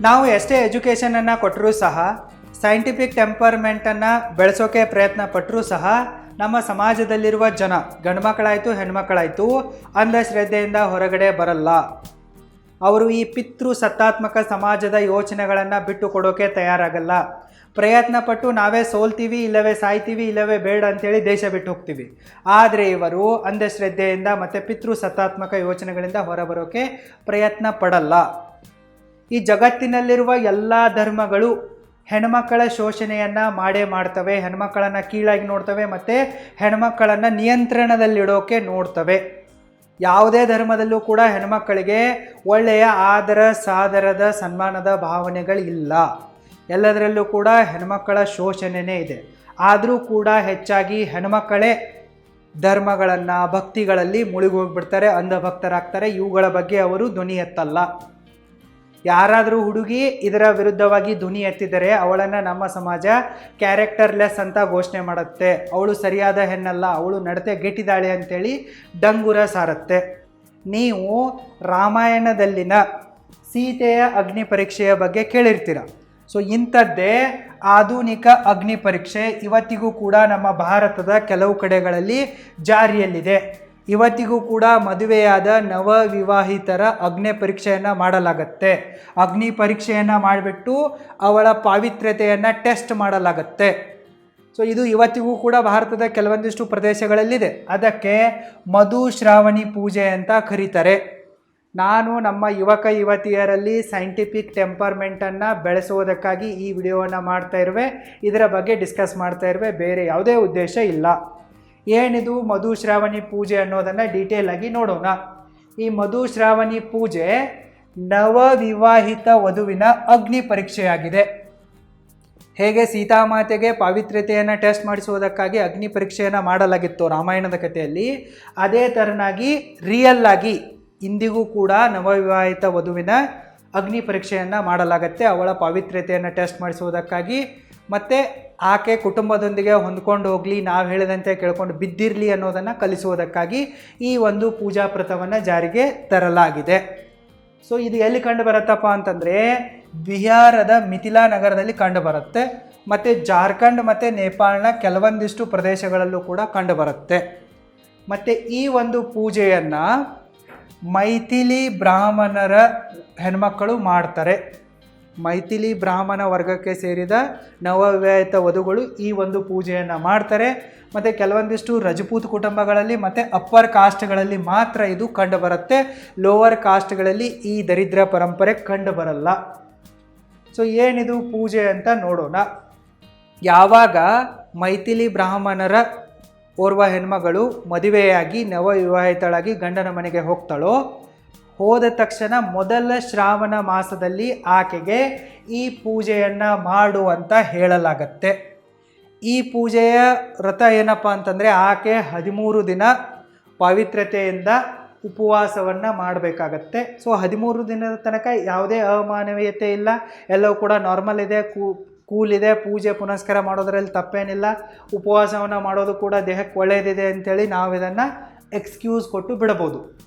ನಾವು ಎಷ್ಟೇ ಎಜುಕೇಷನನ್ನು ಕೊಟ್ಟರೂ ಸಹ, ಸೈಂಟಿಫಿಕ್ ಟೆಂಪರ್ಮೆಂಟನ್ನು ಬೆಳೆಸೋಕೆ ಪ್ರಯತ್ನ ಪಟ್ಟರೂ ಸಹ ನಮ್ಮ ಸಮಾಜದಲ್ಲಿರುವ ಜನ, ಗಂಡ್ಮಕ್ಕಳಾಯಿತು ಹೆಣ್ಮಕ್ಕಳಾಯಿತು, ಅಂಧಶ್ರದ್ಧೆಯಿಂದ ಹೊರಗಡೆ ಬರಲ್ಲ. ಅವರು ಈ ಪಿತೃ ಸತ್ತಾತ್ಮಕ ಸಮಾಜದ ಯೋಚನೆಗಳನ್ನು ಬಿಟ್ಟು ಕೊಡೋಕೆ ತಯಾರಾಗಲ್ಲ. ಪ್ರಯತ್ನ ಪಟ್ಟು ನಾವೇ ಸೋಲ್ತೀವಿ, ಇಲ್ಲವೇ ಸಾಯ್ತೀವಿ, ಇಲ್ಲವೇ ಬೇಡ ಅಂಥೇಳಿ ದೇಶ ಬಿಟ್ಟು ಹೋಗ್ತೀವಿ. ಆದರೆ ಇವರು ಅಂಧಶ್ರದ್ಧೆಯಿಂದ ಮತ್ತು ಪಿತೃ ಸತ್ತಾತ್ಮಕ ಯೋಚನೆಗಳಿಂದ ಹೊರಬರೋಕೆ ಪ್ರಯತ್ನ ಪಡಲ್ಲ. ಈ ಜಗತ್ತಿನಲ್ಲಿರುವ ಎಲ್ಲ ಧರ್ಮಗಳು ಹೆಣ್ಮಕ್ಕಳ ಶೋಷಣೆಯನ್ನು ಮಾಡೇ ಮಾಡ್ತವೆ, ಹೆಣ್ಮಕ್ಕಳನ್ನು ಕೀಳಾಗಿ ನೋಡ್ತವೆ ಮತ್ತು ಹೆಣ್ಮಕ್ಕಳನ್ನು ನಿಯಂತ್ರಣದಲ್ಲಿಡೋಕೆ ನೋಡ್ತವೆ. ಯಾವುದೇ ಧರ್ಮದಲ್ಲೂ ಕೂಡ ಹೆಣ್ಮಕ್ಕಳಿಗೆ ಒಳ್ಳೆಯ ಆದರ ಸಾದರದ ಸನ್ಮಾನದ ಭಾವನೆಗಳಿಲ್ಲ. ಎಲ್ಲದರಲ್ಲೂ ಕೂಡ ಹೆಣ್ಮಕ್ಕಳ ಶೋಷಣೆಯೇ ಇದೆ. ಆದರೂ ಕೂಡ ಹೆಚ್ಚಾಗಿ ಹೆಣ್ಮಕ್ಕಳೇ ಧರ್ಮಗಳನ್ನು, ಭಕ್ತಿಗಳಲ್ಲಿ ಮುಳುಗಿ ಹೋಗಿಬಿಡ್ತಾರೆ, ಅಂಧಭಕ್ತರಾಗ್ತಾರೆ. ಇವುಗಳ ಬಗ್ಗೆ ಅವರು ಧ್ವನಿ ಎತ್ತಲ್ಲ. ಯಾರಾದರೂ ಹುಡುಗಿ ಇದರ ವಿರುದ್ಧವಾಗಿ ಧ್ವನಿ ಎತ್ತಿದರೆ ಅವಳನ್ನು ನಮ್ಮ ಸಮಾಜ ಕ್ಯಾರೆಕ್ಟರ್ಲೆಸ್ ಅಂತ ಘೋಷಣೆ ಮಾಡುತ್ತೆ. ಅವಳು ಸರಿಯಾದ ಹೆಣ್ಣಲ್ಲ, ಅವಳು ನಡತೆ ಗೆಟ್ಟಿದ್ದಾಳೆ ಅಂಥೇಳಿ ಡಂಗುರ ಸಾರುತ್ತೆ. ನೀವು ರಾಮಾಯಣದಲ್ಲಿನ ಸೀತೆಯ ಅಗ್ನಿ ಪರೀಕ್ಷೆಯ ಬಗ್ಗೆ ಕೇಳಿರ್ತೀರ. ಸೊ ಇಂಥದ್ದೇ ಆಧುನಿಕ ಅಗ್ನಿ ಪರೀಕ್ಷೆ ಇವತ್ತಿಗೂ ಕೂಡ ನಮ್ಮ ಭಾರತದ ಕೆಲವು ಕಡೆಗಳಲ್ಲಿ ಜಾರಿಯಲ್ಲಿದೆ. ಇವತ್ತಿಗೂ ಕೂಡ ಮದುವೆಯಾದ ನವವಿವಾಹಿತರ ಅಗ್ನಿ ಪರೀಕ್ಷೆಯನ್ನು ಮಾಡಲಾಗತ್ತೆ. ಅಗ್ನಿ ಪರೀಕ್ಷೆಯನ್ನು ಮಾಡಿಬಿಟ್ಟು ಅವಳ ಪಾವಿತ್ರ್ಯತೆಯನ್ನು ಟೆಸ್ಟ್ ಮಾಡಲಾಗತ್ತೆ. ಸೊ ಇದು ಇವತ್ತಿಗೂ ಕೂಡ ಭಾರತದ ಕೆಲವೊಂದಿಷ್ಟು ಪ್ರದೇಶಗಳಲ್ಲಿದೆ. ಅದಕ್ಕೆ ಮಧುಶ್ರಾವಣಿ ಪೂಜೆ ಅಂತ ಕರೀತಾರೆ. ನಾನು ನಮ್ಮ ಯುವಕ ಯುವತಿಯರಲ್ಲಿ ಸೈಂಟಿಫಿಕ್ ಟೆಂಪರ್ಮೆಂಟನ್ನು ಬೆಳೆಸುವುದಕ್ಕಾಗಿ ಈ ವಿಡಿಯೋವನ್ನು ಮಾಡ್ತಾ ಇರುವೆ, ಇದರ ಬಗ್ಗೆ ಡಿಸ್ಕಸ್ ಮಾಡ್ತಾ ಇರುವೆ, ಬೇರೆ ಯಾವುದೇ ಉದ್ದೇಶ ಇಲ್ಲ. ಏನಿದು ಮಧುಶ್ರಾವಣಿ ಪೂಜೆ ಅನ್ನೋದನ್ನು ಡೀಟೇಲ್ ಆಗಿ ನೋಡೋಣ. ಈ ಮಧುಶ್ರಾವಣಿ ಪೂಜೆ ನವವಿವಾಹಿತ ವಧುವಿನ ಅಗ್ನಿ ಪರೀಕ್ಷೆಯಾಗಿದೆ. ಹೇಗೆ ಸೀತಾಮಾತೆಗೆ ಪಾವಿತ್ರ್ಯತೆಯನ್ನು ಟೆಸ್ಟ್ ಮಾಡಿಸುವುದಕ್ಕಾಗಿ ಅಗ್ನಿ ಪರೀಕ್ಷೆಯನ್ನು ಮಾಡಲಾಗಿತ್ತು ರಾಮಾಯಣದ ಕಥೆಯಲ್ಲಿ, ಅದೇ ಥರನಾಗಿ ರಿಯಲ್ ಆಗಿ ಇಂದಿಗೂ ಕೂಡ ನವವಿವಾಹಿತ ವಧುವಿನ ಅಗ್ನಿ ಪರೀಕ್ಷೆಯನ್ನು ಮಾಡಲಾಗತ್ತೆ. ಅವಳ ಪಾವಿತ್ರ್ಯತೆಯನ್ನು ಟೆಸ್ಟ್ ಮಾಡಿಸುವುದಕ್ಕಾಗಿ ಮತ್ತು ಆಕೆ ಕುಟುಂಬದೊಂದಿಗೆ ಹೊಂದ್ಕೊಂಡು ಹೋಗಲಿ, ನಾವು ಹೇಳಿದಂತೆ ಕೇಳ್ಕೊಂಡು ಬಿದ್ದಿರಲಿ ಅನ್ನೋದನ್ನು ಕಲಿಸುವುದಕ್ಕಾಗಿ ಈ ಒಂದು ಪೂಜಾ ಪ್ರಥವನ್ನು ಜಾರಿಗೆ ತರಲಾಗಿದೆ. ಸೊ ಇದು ಎಲ್ಲಿ ಕಂಡು ಬರುತ್ತಪ್ಪ ಅಂತಂದರೆ ಬಿಹಾರದ ಮಿಥಿಲಾ ನಗರದಲ್ಲಿ ಕಂಡು ಬರುತ್ತೆ ಮತ್ತು ಜಾರ್ಖಂಡ್ ಮತ್ತು ನೇಪಾಳನ ಕೆಲವೊಂದಿಷ್ಟು ಪ್ರದೇಶಗಳಲ್ಲೂ ಕೂಡ ಕಂಡು ಬರುತ್ತೆ. ಮತ್ತು ಈ ಒಂದು ಪೂಜೆಯನ್ನು ಮೈಥಿಲಿ ಬ್ರಾಹ್ಮಣರ ಹೆಣ್ಮಕ್ಕಳು ಮಾಡ್ತಾರೆ. ಮೈಥಿಲಿ ಬ್ರಾಹ್ಮಣ ವರ್ಗಕ್ಕೆ ಸೇರಿದ ನವವಿವಾಹಿತ ವಧುಗಳು ಈ ಒಂದು ಪೂಜೆಯನ್ನು ಮಾಡ್ತಾರೆ. ಮತ್ತು ಕೆಲವೊಂದಿಷ್ಟು ರಜಪೂತ್ ಕುಟುಂಬಗಳಲ್ಲಿ ಮತ್ತು ಅಪ್ಪರ್ ಕಾಸ್ಟ್ಗಳಲ್ಲಿ ಮಾತ್ರ ಇದು ಕಂಡು ಬರುತ್ತೆ. ಲೋವರ್ ಕಾಸ್ಟ್ಗಳಲ್ಲಿ ಈ ದರಿದ್ರ ಪರಂಪರೆ ಕಂಡು ಬರಲ್ಲ. ಸೊ ಏನಿದು ಪೂಜೆ ಅಂತ ನೋಡೋಣ. ಯಾವಾಗ ಮೈಥಿಲಿ ಬ್ರಾಹ್ಮಣರ ಓರ್ವ ಹೆಣ್ಮಗಳು ಮದುವೆಯಾಗಿ ನವವಿವಾಹಿತಳಾಗಿ ಗಂಡನ ಮನೆಗೆ ಹೋಗ್ತಾಳೋ, ಹೋದ ತಕ್ಷಣ ಮೊದಲ ಶ್ರಾವಣ ಮಾಸದಲ್ಲಿ ಆಕೆಗೆ ಈ ಪೂಜೆಯನ್ನು ಮಾಡು ಅಂತ ಹೇಳಲಾಗತ್ತೆ. ಈ ಪೂಜೆಯ ವ್ರತ ಏನಪ್ಪ ಅಂತಂದರೆ ಆಕೆ 13 ದಿನ ಪವಿತ್ರತೆಯಿಂದ ಉಪವಾಸವನ್ನು ಮಾಡಬೇಕಾಗತ್ತೆ. ಸೊ 13 ದಿನದ ತನಕ ಯಾವುದೇ ಅಮಾನವೀಯತೆ ಇಲ್ಲ, ಎಲ್ಲವೂ ಕೂಡ ನಾರ್ಮಲ್ ಇದೆ, ಕೂಲ್ ಇದೆ. ಪೂಜೆ ಪುನಸ್ಕಾರ ಮಾಡೋದರಲ್ಲಿ ತಪ್ಪೇನಿಲ್ಲ. ಉಪವಾಸವನ್ನು ಮಾಡೋದು ಕೂಡ ದೇಹಕ್ಕೆ ಒಳ್ಳೆಯದಿದೆ ಅಂಥೇಳಿ ನಾವು ಇದನ್ನು ಎಕ್ಸ್ಕ್ಯೂಸ್ ಕೊಟ್ಟು ಬಿಡಬಹುದು.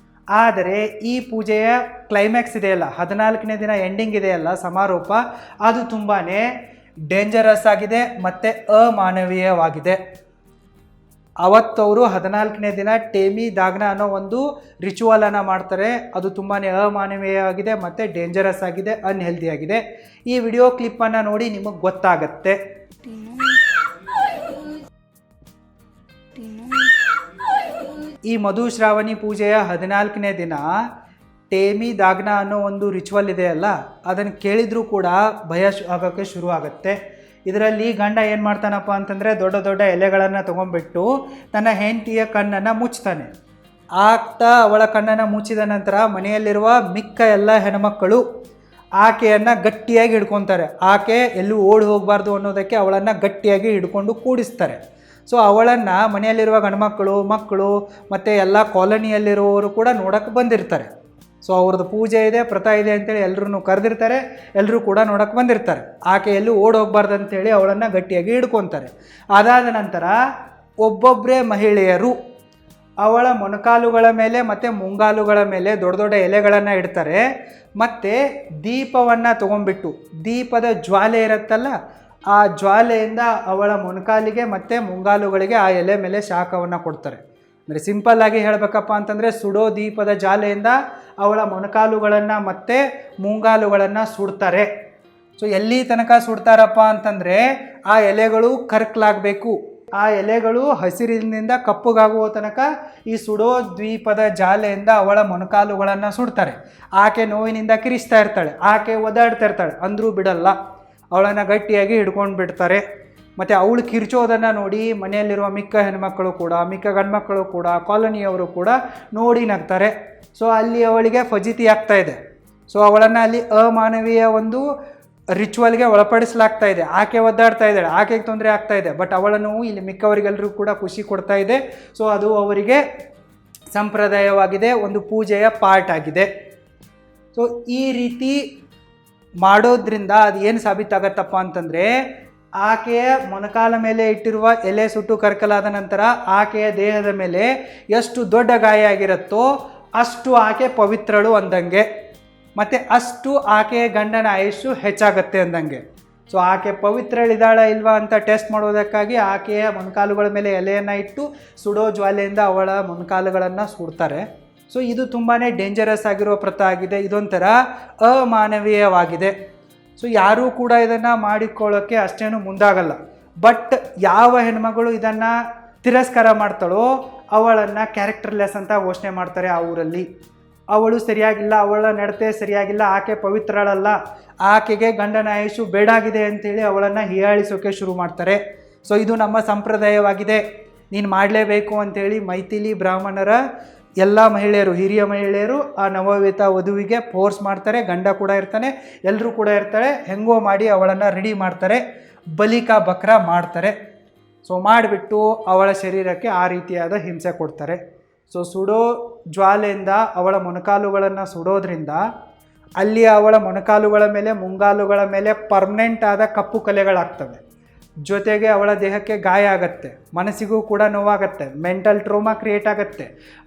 ಆದರೆ ಈ ಪೂಜೆಯ ಕ್ಲೈಮ್ಯಾಕ್ಸ್ ಇದೆಯಲ್ಲ, 14ನೇ ದಿನ ಎಂಡಿಂಗ್ ಇದೆಯಲ್ಲ, ಸಮಾರೋಪ, ಅದು ತುಂಬಾ ಡೇಂಜರಸ್ ಆಗಿದೆ ಮತ್ತು ಅಮಾನವೀಯವಾಗಿದೆ. ಅವತ್ತವರು 14ನೇ ದಿನ ಟೇಮಿ ದಾಗ್ನ ಅನ್ನೋ ಒಂದು ರಿಚುವಲನ್ನು ಮಾಡ್ತಾರೆ. ಅದು ತುಂಬಾ ಅಮಾನವೀಯವಾಗಿದೆ ಮತ್ತು ಡೇಂಜರಸ್ ಆಗಿದೆ, ಅನ್ಹೆಲ್ದಿ ಆಗಿದೆ. ಈ ವಿಡಿಯೋ ಕ್ಲಿಪ್ಪನ್ನು ನೋಡಿ ನಿಮಗೆ ಗೊತ್ತಾಗತ್ತೆ. ಈ ಮಧುಶ್ರಾವಣಿ ಪೂಜೆಯ 14ನೇ ದಿನ ಟೇಮಿ ದಾಗ್ನ ಅನ್ನೋ ಒಂದು ರಿಚುವಲ್ ಇದೆಯಲ್ಲ, ಅದನ್ನು ಕೇಳಿದರೂ ಕೂಡ ಭಯ ಆಗೋಕ್ಕೆ ಶುರು ಆಗುತ್ತೆ. ಇದರಲ್ಲಿ ಗಂಡ ಏನು ಮಾಡ್ತಾನಪ್ಪ ಅಂತಂದರೆ ದೊಡ್ಡ ದೊಡ್ಡ ಎಲೆಗಳನ್ನು ತೊಗೊಂಡ್ಬಿಟ್ಟು ತನ್ನ ಹೆಂಡತಿಯ ಕಣ್ಣನ್ನು ಮುಚ್ತಾನೆ. ಆಗ್ತಾ ಅವಳ ಕಣ್ಣನ್ನು ಮುಚ್ಚಿದ ನಂತರ ಮನೆಯಲ್ಲಿರುವ ಮಿಕ್ಕ ಎಲ್ಲ ಹೆಣ್ಮಕ್ಕಳು ಆಕೆಯನ್ನು ಗಟ್ಟಿಯಾಗಿ ಹಿಡ್ಕೊತಾರೆ. ಆಕೆ ಎಲ್ಲೂ ಓಡಿ ಹೋಗಬಾರ್ದು ಅನ್ನೋದಕ್ಕೆ ಅವಳನ್ನು ಗಟ್ಟಿಯಾಗಿ ಹಿಡ್ಕೊಂಡು ಕೂಡಿಸ್ತಾರೆ. ಸೊ ಅವಳನ್ನು ಮನೆಯಲ್ಲಿರುವ ಗಂಡ್ಮಕ್ಕಳು, ಮಕ್ಕಳು ಮತ್ತು ಎಲ್ಲ ಕಾಲೋನಿಯಲ್ಲಿರುವವರು ಕೂಡ ನೋಡೋಕ್ಕೆ ಬಂದಿರ್ತಾರೆ. ಸೊ ಅವ್ರದ್ದು ಪೂಜೆ ಇದೆ, ವ್ರತ ಇದೆ ಅಂತೇಳಿ ಎಲ್ಲರೂ ಕರೆದಿರ್ತಾರೆ, ಎಲ್ಲರೂ ಕೂಡ ನೋಡೋಕ್ಕೆ ಬಂದಿರ್ತಾರೆ. ಆಕೆ ಎಲ್ಲೂ ಓಡಿ ಹೋಗ್ಬಾರ್ದು ಅಂತೇಳಿ ಅವಳನ್ನು ಗಟ್ಟಿಯಾಗಿ ಹಿಡ್ಕೊತಾರೆ. ಅದಾದ ನಂತರ ಒಬ್ಬೊಬ್ಬರೇ ಮಹಿಳೆಯರು ಅವಳ ಮೊಣಕಾಲುಗಳ ಮೇಲೆ ಮತ್ತು ಮುಂಗಾಲುಗಳ ಮೇಲೆ ದೊಡ್ಡ ದೊಡ್ಡ ಎಲೆಗಳನ್ನು ಇಡ್ತಾರೆ. ಮತ್ತು ದೀಪವನ್ನು ತೊಗೊಂಡ್ಬಿಟ್ಟು, ದೀಪದ ಜ್ವಾಲೆ ಇರುತ್ತಲ್ಲ, ಆ ಜ್ವಾಲೆಯಿಂದ ಅವಳ ಮೊಣಕಾಲಿಗೆ ಮತ್ತು ಮುಂಗಾಲುಗಳಿಗೆ ಆ ಎಲೆ ಮೇಲೆ ಶಾಖವನ್ನು ಕೊಡ್ತಾರೆ. ಅಂದರೆ ಸಿಂಪಲ್ಲಾಗಿ ಹೇಳಬೇಕಪ್ಪ ಅಂತಂದರೆ, ಸುಡೋ ದೀಪದ ಜ್ವಾಲೆಯಿಂದ ಅವಳ ಮೊಣಕಾಲುಗಳನ್ನು ಮತ್ತು ಮುಂಗಾಲುಗಳನ್ನು ಸುಡ್ತಾರೆ. ಸೊ ಎಲ್ಲಿ ತನಕ ಸುಡ್ತಾರಪ್ಪ ಅಂತಂದರೆ, ಆ ಎಲೆಗಳು ಕರ್ಕಲಾಗಬೇಕು. ಆ ಎಲೆಗಳು ಹಸಿರಿನಿಂದ ಕಪ್ಪುಗಾಗುವ ತನಕ ಈ ಸುಡೋ ದ್ವೀಪದ ಜಾಲೆಯಿಂದ ಅವಳ ಮೊಣಕಾಲುಗಳನ್ನು ಸುಡ್ತಾರೆ. ಆಕೆ ನೋವಿನಿಂದ ಕಿರಿಸ್ತಾ ಇರ್ತಾಳೆ, ಆಕೆ ಒದಾಡ್ತಾ ಇರ್ತಾಳೆ, ಅಂದರೂ ಬಿಡಲ್ಲ, ಅವಳನ್ನು ಗಟ್ಟಿಯಾಗಿ ಹಿಡ್ಕೊಂಡು ಬಿಡ್ತಾರೆ. ಮತ್ತು ಅವಳು ಕಿರ್ಚೋದನ್ನು ನೋಡಿ ಮನೆಯಲ್ಲಿರುವ ಮಿಕ್ಕ ಹೆಣ್ಮಕ್ಕಳು ಕೂಡ, ಮಿಕ್ಕ ಗಂಡ್ಮಕ್ಕಳು ಕೂಡ, ಕಾಲೋನಿಯವರು ಕೂಡ ನೋಡಿ ನಗ್ತಾರೆ. ಸೊ ಅಲ್ಲಿ ಅವಳಿಗೆ ಫಜೀತಿ ಆಗ್ತಾ ಇದೆ. ಸೊ ಅವಳನ್ನು ಅಲ್ಲಿ ಅಮಾನವೀಯ ಒಂದು ರಿಚುವಲ್ಗೆ ಒಳಪಡಿಸಲಾಗ್ತಾ ಇದೆ. ಆಕೆ ಒದ್ದಾಡ್ತಾ ಇದ್ದಾಳೆ, ಆಕೆಗೆ ತೊಂದರೆ ಆಗ್ತಾ ಇದೆ, ಬಟ್ ಅವಳನ್ನು ಇಲ್ಲಿ ಮಿಕ್ಕವರಿಗೆಲ್ಲರೂ ಕೂಡ ಖುಷಿ ಕೊಡ್ತಾ ಇದೆ. ಸೊ ಅದು ಅವರಿಗೆ ಸಂಪ್ರದಾಯವಾಗಿದೆ, ಒಂದು ಪೂಜೆಯ ಪಾರ್ಟ್ ಆಗಿದೆ. ಸೊ ಈ ರೀತಿ ಮಾಡೋದ್ರಿಂದ ಅದು ಏನು ಸಾಬೀತಾಗತ್ತಪ್ಪ ಅಂತಂದರೆ, ಆಕೆಯ ಮೊಣಕಾಲ ಮೇಲೆ ಇಟ್ಟಿರುವ ಎಲೆ ಸುಟ್ಟು ಕರ್ಕಲಾದ ನಂತರ ಆಕೆಯ ದೇಹದ ಮೇಲೆ ಎಷ್ಟು ದೊಡ್ಡ ಗಾಯ ಆಗಿರುತ್ತೋ ಅಷ್ಟು ಆಕೆ ಪವಿತ್ರಳು ಅಂದಂಗೆ, ಮತ್ತು ಅಷ್ಟು ಆಕೆಯ ಗಂಡನ ಆಯುಷ್ಯು ಹೆಚ್ಚಾಗತ್ತೆ ಅಂದಂಗೆ. ಸೊ ಆಕೆ ಪವಿತ್ರಳಿದಾಳ ಇಲ್ವಾ ಅಂತ ಟೆಸ್ಟ್ ಮಾಡೋದಕ್ಕಾಗಿ ಆಕೆಯ ಮೊಣಕಾಲುಗಳ ಮೇಲೆ ಎಲೆಯನ್ನು ಇಟ್ಟು ಸುಡೋ ಜ್ವಾಲೆಯಿಂದ ಅವಳ ಮೊಣಕಾಲುಗಳನ್ನು ಸುಡ್ತಾರೆ. ಸೊ ಇದು ತುಂಬಾ ಡೇಂಜರಸ್ ಆಗಿರೋ ಪ್ರಥ ಆಗಿದೆ. ಇದೊಂಥರ ಅಮಾನವೀಯವಾಗಿದೆ. ಸೊ ಯಾರೂ ಕೂಡ ಇದನ್ನು ಮಾಡಿಕೊಳ್ಳೋಕ್ಕೆ ಅಷ್ಟೇನು ಮುಂದಾಗಲ್ಲ. ಬಟ್ ಯಾವ ಹೆಣ್ಮಗಳು ಇದನ್ನು ತಿರಸ್ಕಾರ ಮಾಡ್ತಾಳೋ ಅವಳನ್ನು ಕ್ಯಾರೆಕ್ಟರ್ಲೆಸ್ ಅಂತ ಘೋಷಣೆ ಮಾಡ್ತಾರೆ ಆ ಊರಲ್ಲಿ. ಅವಳು ಸರಿಯಾಗಿಲ್ಲ, ಅವಳ ನಡತೆ ಸರಿಯಾಗಿಲ್ಲ, ಆಕೆ ಪವಿತ್ರಳಲ್ಲ, ಆಕೆಗೆ ಗಂಡನ ಆಯುಷು ಬೇಡಾಗಿದೆ ಅಂತೇಳಿ ಅವಳನ್ನು ಹೀಯಾಳಿಸೋಕೆ ಶುರು ಮಾಡ್ತಾರೆ. ಸೊ ಇದು ನಮ್ಮ ಸಂಪ್ರದಾಯವಾಗಿದೆ, ನೀನು ಮಾಡಲೇಬೇಕು ಅಂಥೇಳಿ ಮೈಥಿಲಿ ಬ್ರಾಹ್ಮಣರ ಎಲ್ಲ ಮಹಿಳೆಯರು, ಹಿರಿಯ ಮಹಿಳೆಯರು ಆ ನವವಿವಾಹಿತ ವಧುವಿಗೆ ಫೋರ್ಸ್ ಮಾಡ್ತಾರೆ. ಗಂಡ ಕೂಡ ಇರ್ತಾನೆ, ಎಲ್ಲರೂ ಕೂಡ ಇರ್ತಾಳೆ. ಹೆಂಗೋ ಮಾಡಿ ಅವಳನ್ನು ರೆಡಿ ಮಾಡ್ತಾರೆ, ಬಲಿಕಾ ಬಕ್ರ ಮಾಡ್ತಾರೆ. ಸೊ ಮಾಡಿಬಿಟ್ಟು ಅವಳ ಶರೀರಕ್ಕೆ ಆ ರೀತಿಯಾದ ಹಿಂಸೆ ಕೊಡ್ತಾರೆ. ಸೊ ಸುಡೋ ಜ್ವಾಲೆಯಿಂದ ಅವಳ ಮೊಣಕಾಲುಗಳನ್ನು ಸುಡೋದ್ರಿಂದ ಅಲ್ಲಿ ಅವಳ ಮೊಣಕಾಲುಗಳ ಮೇಲೆ ಮುಂಗಾಲುಗಳ ಮೇಲೆ ಪರ್ಮನೆಂಟ್ ಆದ ಕಪ್ಪು ಕಲೆಗಳಾಗ್ತವೆ. ಜೊತೆಗೆ ಅವಳ ದೇಹಕ್ಕೆ ಗಾಯ ಆಗತ್ತೆ, ಮನಸ್ಸಿಗೂ ಕೂಡ ನೋವಾಗತ್ತೆ, ಮೆಂಟಲ್ ಟ್ರೋಮಾ ಕ್ರಿಯೇಟ್ ಆಗುತ್ತೆ.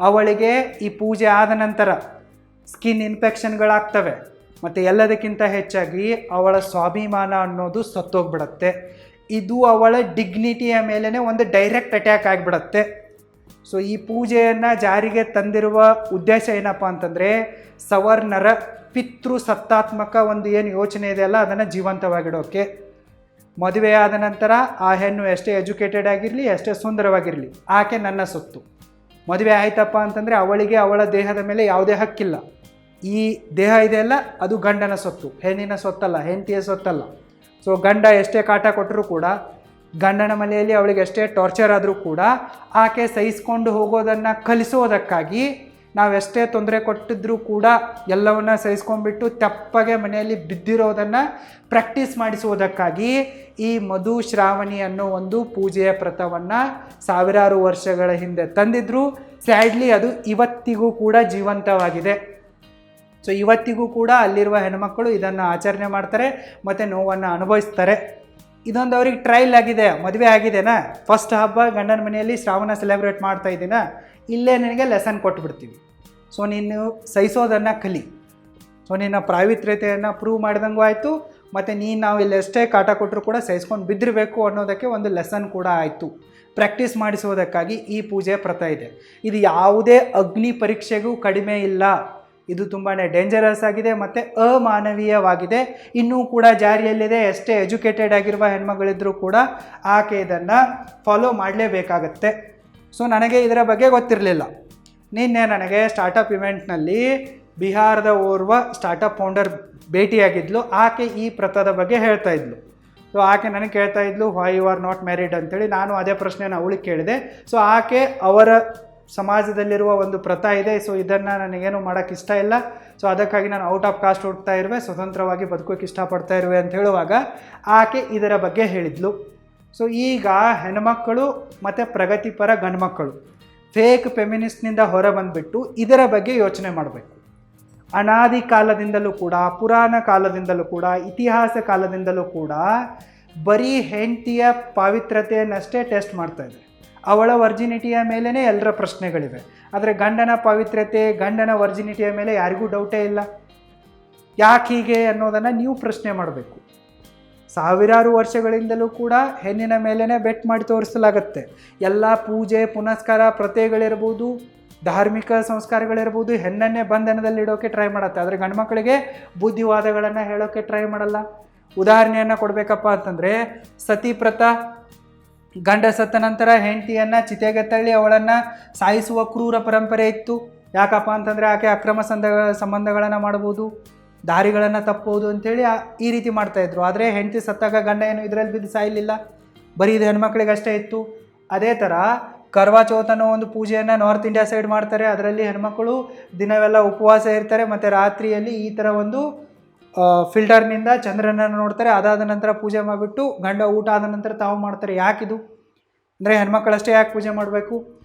ಅವಳಿಗೆ ಈ ಪೂಜೆ ಆದ ನಂತರ ಸ್ಕಿನ್ ಇನ್ಫೆಕ್ಷನ್ಗಳಾಗ್ತವೆ. ಮತ್ತು ಎಲ್ಲದಕ್ಕಿಂತ ಹೆಚ್ಚಾಗಿ ಅವಳ ಸ್ವಾಭಿಮಾನ ಅನ್ನೋದು ಸತ್ತೋಗ್ಬಿಡತ್ತೆ. ಇದು ಅವಳ ಡಿಗ್ನಿಟಿಯ ಮೇಲೇ ಒಂದು ಡೈರೆಕ್ಟ್ ಅಟ್ಯಾಕ್ ಆಗಿಬಿಡತ್ತೆ. ಸೊ ಈ ಪೂಜೆಯನ್ನು ಜಾರಿಗೆ ತಂದಿರುವ ಉದ್ದೇಶ ಏನಪ್ಪ ಅಂತಂದರೆ, ಸವರ್ಣರ ಪಿತೃ ಸತ್ತಾತ್ಮಕ ಒಂದು ಏನು ಯೋಚನೆ ಇದೆಯಲ್ಲ ಅದನ್ನು ಜೀವಂತವಾಗಿಡೋಕ್ಕೆ. ಮದುವೆಯಾದ ನಂತರ ಆ ಹೆಣ್ಣು ಎಷ್ಟೇ ಎಜುಕೇಟೆಡ್ ಆಗಿರಲಿ, ಎಷ್ಟೇ ಸುಂದರವಾಗಿರಲಿ, ಆಕೆ ನನ್ನ ಸೊತ್ತು. ಮದುವೆ ಆಯ್ತಪ್ಪ ಅಂತಂದರೆ ಅವಳಿಗೆ ಅವಳ ದೇಹದ ಮೇಲೆ ಯಾವುದೇ ಹಕ್ಕಿಲ್ಲ. ಈ ದೇಹ ಇದೆಯಲ್ಲ ಅದು ಗಂಡನ ಸೊತ್ತು, ಹೆಣ್ಣಿನ ಸೊತ್ತಲ್ಲ, ಹೆಂಡತಿಯ ಸೊತ್ತಲ್ಲ. ಸೊ ಗಂಡ ಎಷ್ಟೇ ಕಾಟ ಕೊಟ್ಟರೂ ಕೂಡ, ಗಂಡನ ಮನೆಯಲ್ಲಿ ಅವಳಿಗೆ ಎಷ್ಟೇ ಟಾರ್ಚರ್ ಆದರೂ ಕೂಡ ಆಕೆ ಸಹಿಸ್ಕೊಂಡು ಹೋಗೋದನ್ನು ಕಲಿಸೋದಕ್ಕಾಗಿ ನಾವೆಷ್ಟೇ ತೊಂದರೆ ಕೊಟ್ಟಿದ್ರೂ ಕೂಡ ಎಲ್ಲವನ್ನ ಸಹಿಸ್ಕೊಂಡ್ಬಿಟ್ಟು ತೆಪ್ಪಗೆ ಮನೆಯಲ್ಲಿ ಬಿದ್ದಿರೋದನ್ನು ಪ್ರಾಕ್ಟೀಸ್ ಮಾಡಿಸುವುದಕ್ಕಾಗಿ ಈ ಮಧು ಶ್ರಾವಣಿ ಅನ್ನೋ ಒಂದು ಪೂಜೆಯ ಪ್ರಥವನ್ನು ಸಾವಿರಾರು ವರ್ಷಗಳ ಹಿಂದೆ ತಂದಿದ್ರು. ಸ್ಯಾಡ್ಲಿ ಅದು ಇವತ್ತಿಗೂ ಕೂಡ ಜೀವಂತವಾಗಿದೆ. ಸೊ ಇವತ್ತಿಗೂ ಕೂಡ ಅಲ್ಲಿರುವ ಹೆಣ್ಮಕ್ಕಳು ಇದನ್ನು ಆಚರಣೆ ಮಾಡ್ತಾರೆ ಮತ್ತು ನೋವನ್ನು ಅನುಭವಿಸ್ತಾರೆ. ಇದೊಂದು ಅವ್ರಿಗೆ ಟ್ರಯಲ್ ಆಗಿದೆ. ಮದುವೆ ಆಗಿದೆನಾ, ಫಸ್ಟ್ ಹಬ್ಬ ಗಂಡನ ಮನೆಯಲ್ಲಿ ಶ್ರಾವಣ ಸೆಲೆಬ್ರೇಟ್ ಮಾಡ್ತಾ ಇದ್ದೀನಾ, ಇಲ್ಲೇ ನಿನಗೆ ಲೆಸನ್ ಕೊಟ್ಬಿಡ್ತೀವಿ. ಸೊ ನೀನು ಸಹಿಸೋದನ್ನು ಕಲಿ. ಸೊ ನಿನ್ನ ಪಾವಿತ್ರ್ಯತೆಯನ್ನು ಪ್ರೂವ್ ಮಾಡಿದಂಗೂ ಆಯಿತು, ಮತ್ತು ನಾವು ಇಲ್ಲಿ ಎಷ್ಟೇ ಕಾಟ ಕೊಟ್ಟರು ಕೂಡ ಸಹಿಸ್ಕೊಂಡು ಬಿದ್ದಿರಬೇಕು ಅನ್ನೋದಕ್ಕೆ ಒಂದು ಲೆಸನ್ ಕೂಡ ಆಯಿತು. ಪ್ರಾಕ್ಟೀಸ್ ಮಾಡಿಸೋದಕ್ಕಾಗಿ ಈ ಪೂಜೆ ಪ್ರಥ ಇದೆ. ಇದು ಯಾವುದೇ ಅಗ್ನಿ ಪರೀಕ್ಷೆಗೂ ಕಡಿಮೆ ಇಲ್ಲ. ಇದು ತುಂಬಾ ಡೇಂಜರಸ್ ಆಗಿದೆ ಮತ್ತು ಅಮಾನವೀಯವಾಗಿದೆ. ಇನ್ನೂ ಕೂಡ ಜಾರಿಯಲ್ಲಿದೆ. ಎಷ್ಟೇ ಎಜುಕೇಟೆಡ್ ಆಗಿರುವ ಹೆಣ್ಮಗಳಿದ್ದರೂ ಕೂಡ ಆಕೆ ಇದನ್ನು ಫಾಲೋ ಮಾಡಲೇಬೇಕಾಗತ್ತೆ. ಸೊ ನನಗೆ ಇದರ ಬಗ್ಗೆ ಗೊತ್ತಿರಲಿಲ್ಲ. ನಿನ್ನೆ ನನಗೆ ಸ್ಟಾರ್ಟಪ್ ಇವೆಂಟ್ನಲ್ಲಿ ಬಿಹಾರದ ಓರ್ವ ಸ್ಟಾರ್ಟಪ್ ಫೌಂಡರ್ ಭೇಟಿಯಾಗಿದ್ಲು. ಆಕೆ ಈ ಪ್ರಥದ ಬಗ್ಗೆ ಹೇಳ್ತಾ ಇದ್ಲು. ಸೊ ಆಕೆ ನನಗೆ ಕೇಳ್ತಾ ಇದ್ಲು, why you are not married ಅಂತೇಳಿ. ನಾನು ಅದೇ ಪ್ರಶ್ನೆನ ಅವಳಿಗೆ ಕೇಳಿದೆ. ಸೊ ಆಕೆ ಅವರ ಸಮಾಜದಲ್ಲಿರುವ ಒಂದು ಪ್ರಥ ಇದೆ, ಸೊ ಇದನ್ನು ನನಗೇನು ಮಾಡೋಕ್ಕೆ ಇಷ್ಟ ಇಲ್ಲ, ಸೊ ಅದಕ್ಕಾಗಿ ನಾನು ಔಟ್ ಆಫ್ ಕಾಸ್ಟ್ ಹುಡ್ತಾ ಇರುವೆ, ಸ್ವತಂತ್ರವಾಗಿ ಬದುಕೋಕ್ಕೆ ಇಷ್ಟಪಡ್ತಾ ಇರುವೆ ಅಂತ ಹೇಳುವಾಗ ಆಕೆ ಇದರ ಬಗ್ಗೆ ಹೇಳಿದ್ಲು. ಸೊ ಈಗ ಹೆಣ್ಮಕ್ಕಳು ಮತ್ತು ಪ್ರಗತಿಪರ ಗಂಡ್ಮಕ್ಕಳು ಫೇಕ್ ಫೆಮಿನಿಸ್ಟ್ನಿಂದ ಹೊರ ಬಂದುಬಿಟ್ಟು ಇದರ ಬಗ್ಗೆ ಯೋಚನೆ ಮಾಡಬೇಕು. ಅನಾದಿ ಕಾಲದಿಂದಲೂ ಕೂಡ, ಪುರಾಣ ಕಾಲದಿಂದಲೂ ಕೂಡ, ಇತಿಹಾಸ ಕಾಲದಿಂದಲೂ ಕೂಡ ಬರೀ ಹೆಂಡತಿಯ ಪಾವಿತ್ರ್ಯತೆಯನ್ನಷ್ಟೇ ಟೆಸ್ಟ್ ಮಾಡ್ತಾಯಿದೆ. ಅವಳ ವರ್ಜಿನಿಟಿಯ ಮೇಲೇ ಎಲ್ಲರ ಪ್ರಶ್ನೆಗಳಿವೆ. ಆದರೆ ಗಂಡನ ಪವಿತ್ರತೆ, ಗಂಡನ ವರ್ಜಿನಿಟಿಯ ಮೇಲೆ ಯಾರಿಗೂ ಡೌಟೇ ಇಲ್ಲ. ಯಾಕೆ ಹೀಗೆ ಅನ್ನೋದನ್ನು ನೀವು ಪ್ರಶ್ನೆ ಮಾಡಬೇಕು. ಸಾವಿರಾರು ವರ್ಷಗಳಿಂದಲೂ ಕೂಡ ಹೆಣ್ಣಿನ ಮೇಲೇ ಬೆಟ್ ಮಾಡಿ ತೋರಿಸಲಾಗತ್ತೆ. ಎಲ್ಲ ಪೂಜೆ ಪುನಸ್ಕಾರ ಪ್ರಥೆಗಳಿರ್ಬೋದು, ಧಾರ್ಮಿಕ ಸಂಸ್ಕಾರಗಳಿರ್ಬೋದು, ಹೆಣ್ಣನ್ನೇ ಬಂಧನದಲ್ಲಿಡೋಕೆ ಟ್ರೈ ಮಾಡುತ್ತೆ. ಆದರೆ ಗಂಡು ಮಕ್ಕಳಿಗೆ ಬುದ್ಧಿವಾದಗಳನ್ನು ಹೇಳೋಕ್ಕೆ ಟ್ರೈ ಮಾಡಲ್ಲ. ಉದಾಹರಣೆಯನ್ನು ಕೊಡಬೇಕಪ್ಪ ಅಂತಂದರೆ, ಸತಿಪ್ರಥ, ಗಂಡ ಸತ್ತ ನಂತರ ಹೆಂಡತಿಯನ್ನು ಚಿತೆಗೆ ತಳ್ಳಿ ಅವಳನ್ನು ಸಾಯಿಸುವ ಕ್ರೂರ ಪರಂಪರೆ ಇತ್ತು. ಯಾಕಪ್ಪ ಅಂತಂದರೆ ಆಕೆ ಅಕ್ರಮ ಸಂಬಂಧಗಳನ್ನು ಮಾಡ್ಬೋದು, ದಾರಿಗಳನ್ನು ತಪ್ಪಬಹುದು ಅಂಥೇಳಿ ಈ ರೀತಿ ಮಾಡ್ತಾಯಿದ್ರು. ಆದರೆ ಹೆಂಡತಿ ಸತ್ತಾಗ ಗಂಡ ಏನು ಇದರಲ್ಲಿ ಬಿದ್ದು ಸಾಯಲಿಲ್ಲ, ಬರೀ ಇದು ಹೆಣ್ಮಕ್ಳಿಗೆ ಅಷ್ಟೇ ಇತ್ತು. ಅದೇ ಥರ ಕರ್ವಾ ಚೌತ್ ಅನ್ನೋ ಒಂದು ಪೂಜೆಯನ್ನು ನಾರ್ತ್ ಇಂಡಿಯಾ ಸೈಡ್ ಮಾಡ್ತಾರೆ. ಅದರಲ್ಲಿ ಹೆಣ್ಮಕ್ಕಳು ದಿನವೆಲ್ಲ ಉಪವಾಸ ಇರ್ತಾರೆ ಮತ್ತು ರಾತ್ರಿಯಲ್ಲಿ ಈ ಥರ ಒಂದು ಫಿಲ್ಟರ್ನಿಂದ ಚಂದ್ರನನ್ನು ನೋಡ್ತಾರೆ. ಅದಾದ ನಂತರ ಪೂಜೆ ಮಾಡಿಬಿಟ್ಟು ಗಂಡ ಊಟ ಆದ ನಂತರ ತಾವು ಮಾಡ್ತಾರೆ. ಯಾಕಿದು ಅಂದರೆ ಹೆಣ್ಮಕ್ಕಳಷ್ಟೇ ಯಾಕೆ ಪೂಜೆ ಮಾಡಬೇಕು?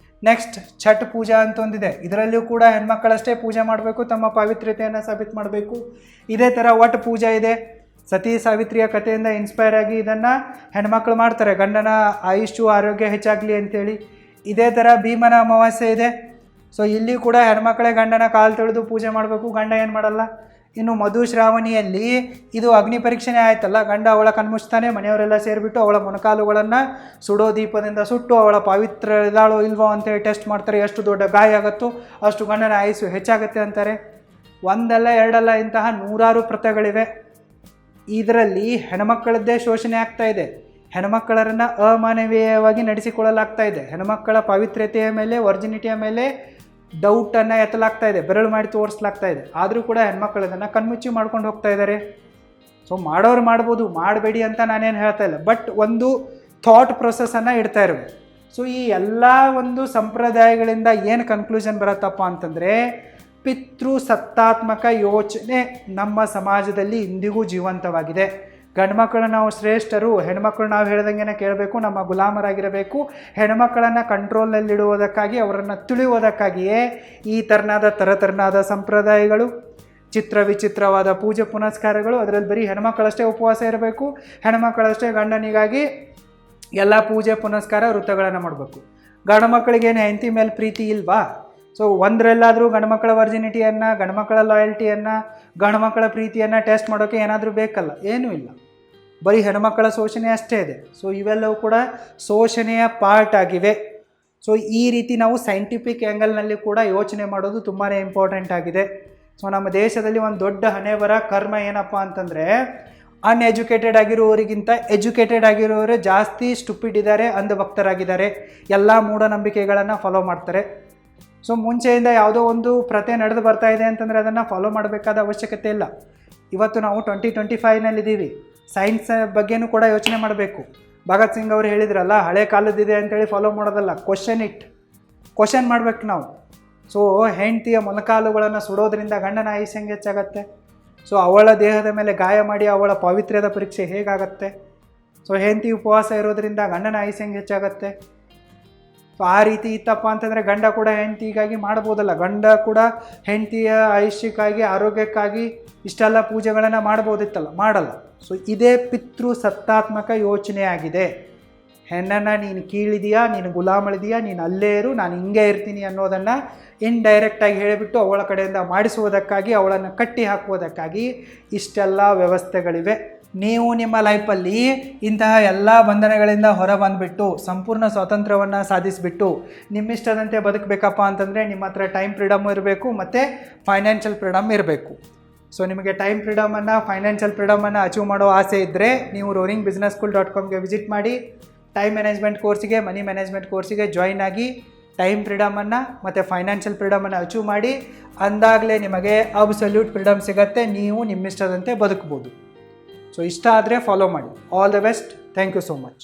ನೆಕ್ಸ್ಟ್ ಛಟ್ ಪೂಜಾ ಅಂತ ಒಂದಿದೆ. ಇದರಲ್ಲಿಯೂ ಕೂಡ ಹೆಣ್ಮಕ್ಕಳಷ್ಟೇ ಪೂಜೆ ಮಾಡಬೇಕು, ತಮ್ಮ ಪವಿತ್ರತೆಯನ್ನು ಸಾಬೀತು ಮಾಡಬೇಕು. ಇದೇ ಥರ ಒಟ್ಟು ಪೂಜೆ ಇದೆ. ಸತಿ ಸಾವಿತ್ರಿಯ ಕಥೆಯಿಂದ ಇನ್ಸ್ಪೈರ್ ಆಗಿ ಇದನ್ನು ಹೆಣ್ಮಕ್ಳು ಮಾಡ್ತಾರೆ, ಗಂಡನ ಆಯುಷ್ಯು ಆರೋಗ್ಯ ಹೆಚ್ಚಾಗಲಿ ಅಂಥೇಳಿ. ಇದೇ ಥರ ಭೀಮನ ಅಮಾವಾಸ್ಯೆ ಇದೆ. ಸೊ ಇಲ್ಲಿ ಕೂಡ ಹೆಣ್ಮಕ್ಳೇ ಗಂಡನ ಕಾಲು ತೊಳೆದು ಪೂಜೆ ಮಾಡಬೇಕು, ಗಂಡ ಏನು ಮಾಡಲ್ಲ. ಇನ್ನು ಮಧುಶ್ರಾವಣಿಯಲ್ಲಿ ಇದು ಅಗ್ನಿ ಪರೀಕ್ಷೆನೇ ಆಯ್ತಲ್ಲ, ಗಂಡ ಅವಳ ಕಣ್ಮುಚ್ತಾನೆ, ಮನೆಯವರೆಲ್ಲ ಸೇರಿಬಿಟ್ಟು ಅವಳ ಮೊಣಕಾಲುಗಳನ್ನು ಸುಡೋ ದೀಪದಿಂದ ಸುಟ್ಟು ಅವಳ ಪವಿತ್ರ ಇದಾಳೋ ಇಲ್ವೋ ಅಂತೇಳಿ ಟೆಸ್ಟ್ ಮಾಡ್ತಾರೆ. ಎಷ್ಟು ದೊಡ್ಡ ಗಾಯ ಆಗುತ್ತೋ ಅಷ್ಟು ಗಂಡನ ಆಯುಸ್ಸು ಹೆಚ್ಚಾಗುತ್ತೆ ಅಂತಾರೆ. ಒಂದಲ್ಲ ಎರಡಲ್ಲ, ಇಂತಹ ನೂರಾರು ಪ್ರಥೆಗಳಿವೆ. ಇದರಲ್ಲಿ ಹೆಣ್ಮಕ್ಕಳದ್ದೇ ಶೋಷಣೆ ಆಗ್ತಾ ಇದೆ. ಹೆಣ್ಮಕ್ಕಳನ್ನು ಅಮಾನವೀಯವಾಗಿ ನಡೆಸಿಕೊಳ್ಳಲಾಗ್ತಾ ಇದೆ. ಹೆಣ್ಮಕ್ಕಳ ಪವಿತ್ರತೆಯ ಮೇಲೆ, ವರ್ಜಿನಿಟಿಯ ಮೇಲೆ ಡೌಟನ್ನು ಎತ್ತಲಾಗ್ತಾ ಇದೆ, ಬೆರಳು ಮಾಡಿ ತೋರಿಸ್ಲಾಗ್ತಾ ಇದೆ. ಆದರೂ ಕೂಡ ಹೆಣ್ಮಕ್ಳು ಇದನ್ನು ಕಣ್ಮುಚ್ಚಿ ಮಾಡ್ಕೊಂಡು ಹೋಗ್ತಾ ಇದ್ದಾರೆ. ಸೊ ಮಾಡೋರು ಮಾಡ್ಬೋದು, ಮಾಡಬೇಡಿ ಅಂತ ನಾನೇನು ಹೇಳ್ತಾ ಇಲ್ಲ, ಬಟ್ ಒಂದು ಥಾಟ್ ಪ್ರೊಸೆಸನ್ನು ಇಡ್ತಾ ಇರಬೇಕು. ಸೊ ಈ ಎಲ್ಲ ಒಂದು ಸಂಪ್ರದಾಯಗಳಿಂದ ಏನು ಕನ್ಕ್ಲೂಷನ್ ಬರುತ್ತಪ್ಪ ಅಂತಂದರೆ, ಪಿತೃಸತ್ತಾತ್ಮಕ ಯೋಚನೆ ನಮ್ಮ ಸಮಾಜದಲ್ಲಿ ಇಂದಿಗೂ ಜೀವಂತವಾಗಿದೆ. ಗಂಡ್ಮಕ್ಳು ನಾವು ಶ್ರೇಷ್ಠರು, ಹೆಣ್ಮಕ್ಳು ನಾವು ಹೇಳ್ದಂಗೆ ಕೇಳಬೇಕು, ನಮ್ಮ ಗುಲಾಮರಾಗಿರಬೇಕು. ಹೆಣ್ಮಕ್ಕಳನ್ನು ಕಂಟ್ರೋಲ್ನಲ್ಲಿಡುವುದಕ್ಕಾಗಿ, ಅವರನ್ನು ತಿಳಿಯುವುದಕ್ಕಾಗಿಯೇ ಈ ಥರನಾದ ಸಂಪ್ರದಾಯಗಳು, ಚಿತ್ರ ವಿಚಿತ್ರವಾದ ಪೂಜೆ ಪುನಸ್ಕಾರಗಳು. ಅದರಲ್ಲಿ ಬರೀ ಹೆಣ್ಮಕ್ಕಳಷ್ಟೇ ಉಪವಾಸ ಇರಬೇಕು, ಹೆಣ್ಮಕ್ಕಳಷ್ಟೇ ಗಂಡನಿಗಾಗಿ ಎಲ್ಲ ಪೂಜೆ ಪುನಸ್ಕಾರ ವೃತ್ತಗಳನ್ನು ಮಾಡಬೇಕು. ಗಂಡು ಮಕ್ಕಳಿಗೇನು ಹೆಂಡತಿ ಮೇಲೆ ಪ್ರೀತಿ ಇಲ್ವಾ? ಸೊ ಒಂದರಲ್ಲಾದರೂ ಗಂಡುಮಕ್ಕಳ ವರ್ಜಿನಿಟಿಯನ್ನು, ಗಂಡುಮಕ್ಕಳ ಲಾಯಲ್ಟಿಯನ್ನು, ಗಂಡುಮಕ್ಕಳ ಪ್ರೀತಿಯನ್ನು ಟೆಸ್ಟ್ ಮಾಡೋಕ್ಕೆ ಏನಾದರೂ ಬೇಕಲ್ಲ? ಏನೂ ಇಲ್ಲ, ಬರೀ ಹೆಣ್ಮಕ್ಕಳ ಶೋಷಣೆ ಅಷ್ಟೇ ಇದೆ. ಸೊ ಇವೆಲ್ಲವೂ ಕೂಡ ಶೋಷಣೆಯ ಪಾರ್ಟ್ ಆಗಿವೆ. ಸೊ ಈ ರೀತಿ ನಾವು ಸೈಂಟಿಫಿಕ್ ಆ್ಯಂಗಲ್ನಲ್ಲಿ ಕೂಡ ಯೋಚನೆ ಮಾಡೋದು ತುಂಬಾ ಇಂಪಾರ್ಟೆಂಟ್ ಆಗಿದೆ. ಸೊ ನಮ್ಮ ದೇಶದಲ್ಲಿ ಒಂದು ದೊಡ್ಡ ಹಣೆಬರ ಕರ್ಮ ಏನಪ್ಪ ಅಂತಂದರೆ, ಅನ್ಎಜುಕೇಟೆಡ್ ಆಗಿರುವವರಿಗಿಂತ ಎಜುಕೇಟೆಡ್ ಆಗಿರುವವರೇ ಜಾಸ್ತಿ ಸ್ಟುಪಿಡ್ ಇದ್ದಾರೆ, ಅಂಧಭಕ್ತರಾಗಿದ್ದಾರೆ, ಎಲ್ಲ ಮೂಢನಂಬಿಕೆಗಳನ್ನು ಫಾಲೋ ಮಾಡ್ತಾರೆ. ಸೊ ಮುಂಚೆಯಿಂದ ಯಾವುದೋ ಒಂದು ಪ್ರಥೆ ನಡೆದು ಬರ್ತಾ ಇದೆ ಅಂತಂದರೆ ಅದನ್ನು ಫಾಲೋ ಮಾಡಬೇಕಾದ ಅವಶ್ಯಕತೆ ಇಲ್ಲ. ಇವತ್ತು ನಾವು 2025ನಲ್ಲಿದ್ದೀವಿ. ಸೈನ್ಸ್ ಬಗ್ಗೆನೂ ಕೂಡ ಯೋಚನೆ ಮಾಡಬೇಕು. ಭಗತ್ ಸಿಂಗ್ ಅವರು ಹೇಳಿದ್ರಲ್ಲ, ಹಳೆ ಕಾಲದಿದೆ ಅಂತೇಳಿ ಫಾಲೋ ಮಾಡೋದಲ್ಲ, ಕ್ವಶನ್ ಮಾಡಬೇಕು ನಾವು. ಸೊ ಹೆಂಡತಿಯ ಮೊಣಕಾಲುಗಳನ್ನು ಸುಡೋದ್ರಿಂದ ಗಂಡನ ಆಯುಷ್ಯ ಹೆಂಗೆ ಹೆಚ್ಚಾಗತ್ತೆ? ಸೊ ಅವಳ ದೇಹದ ಮೇಲೆ ಗಾಯ ಮಾಡಿ ಅವಳ ಪವಿತ್ರ್ಯದ ಪರೀಕ್ಷೆ ಹೇಗಾಗತ್ತೆ? ಸೊ ಹೆಂಡತಿ ಉಪವಾಸ ಇರೋದ್ರಿಂದ ಗಂಡನ ಆಯುಷ್ಯ ಹೆಂಗೆ ಹೆಚ್ಚಾಗತ್ತೆ? ಸೊ ಆ ರೀತಿ ಇತ್ತಪ್ಪ ಅಂತಂದರೆ ಗಂಡ ಕೂಡ ಹೆಂಡತಿಗಾಗಿ ಮಾಡ್ಬೋದಲ್ಲ, ಗಂಡ ಕೂಡ ಹೆಂಡತಿಯ ಆಯುಷ್ಯಕ್ಕಾಗಿ, ಆರೋಗ್ಯಕ್ಕಾಗಿ ಇಷ್ಟೆಲ್ಲ ಪೂಜೆಗಳನ್ನು ಮಾಡ್ಬೋದಿತ್ತಲ್ಲ, ಮಾಡಲ್ಲ. ಸೊ ಇದೇ ಪಿತೃಸತ್ತಾತ್ಮಕ ಯೋಚನೆ ಆಗಿದೆ. ಹೆಣ್ಣನ್ನು ನೀನು ಕೀಳಿದೆಯಾ, ನೀನು ಗುಲಾಮಳಿದೆಯಾ, ನೀನು ಅಲ್ಲೇ ಇರು, ನಾನು ಹಿಂಗೆ ಇರ್ತೀನಿ ಅನ್ನೋದನ್ನು ಇಂಡೈರೆಕ್ಟಾಗಿ ಹೇಳಿಬಿಟ್ಟು ಅವಳ ಕಡೆಯಿಂದ ಮಾಡಿಸುವುದಕ್ಕಾಗಿ, ಅವಳನ್ನು ಕಟ್ಟಿ ಹಾಕುವುದಕ್ಕಾಗಿ ಇಷ್ಟೆಲ್ಲ ವ್ಯವಸ್ಥೆಗಳಿವೆ. ನೀವು ನಿಮ್ಮ ಲೈಫಲ್ಲಿ ಇಂತಹ ಎಲ್ಲ ಬಂಧನಗಳಿಂದ ಹೊರ ಬಂದುಬಿಟ್ಟು ಸಂಪೂರ್ಣ ಸ್ವಾತಂತ್ರ್ಯವನ್ನು ಸಾಧಿಸಿಬಿಟ್ಟು ನಿಮ್ಮಿಷ್ಟದಂತೆ ಬದುಕಬೇಕಪ್ಪ ಅಂತಂದರೆ ನಿಮ್ಮ ಹತ್ರ ಟೈಮ್ ಫ್ರೀಡಮ್ ಇರಬೇಕು ಮತ್ತು ಫೈನಾನ್ಷಿಯಲ್ ಫ್ರೀಡಮ್ ಇರಬೇಕು. ಸೊ ನಿಮಗೆ ಟೈಮ್ ಫ್ರೀಡಮನ್ನು, ಫೈನಾನ್ಷಿಯಲ್ ಫ್ರೀಡಮನ್ನು ಅಚೀವ್ ಮಾಡೋ ಆಸೆ ಇದ್ದರೆ ನೀವು roaringbusinesschool.comಗೆ ವಿಸಿಟ್ ಮಾಡಿ, ಟೈಮ್ ಮ್ಯಾನೇಜ್ಮೆಂಟ್ ಕೋರ್ಸಿಗೆ, ಮನಿ ಮ್ಯಾನೇಜ್ಮೆಂಟ್ ಕೋರ್ಸಿಗೆ ಜಾಯಿನ್ ಆಗಿ ಟೈಮ್ ಫ್ರೀಡಮನ್ನು ಮತ್ತು ಫೈನಾನ್ಷಿಯಲ್ ಫ್ರೀಡಮನ್ನು ಅಚೀವ್ ಮಾಡಿ. ಅಂದಾಗಲೇ ನಿಮಗೆ ಅಬ್ಸಲ್ಯೂಟ್ ಫ್ರೀಡಮ್ ಸಿಗುತ್ತೆ, ನೀವು ನಿಮ್ಮಿಷ್ಟದಂತೆ ಬದುಕ್ಬೋದು. ಸೊ ಇಷ್ಟ ಆದರೆ ಫಾಲೋ ಮಾಡಿ. All the best. Thank you so much.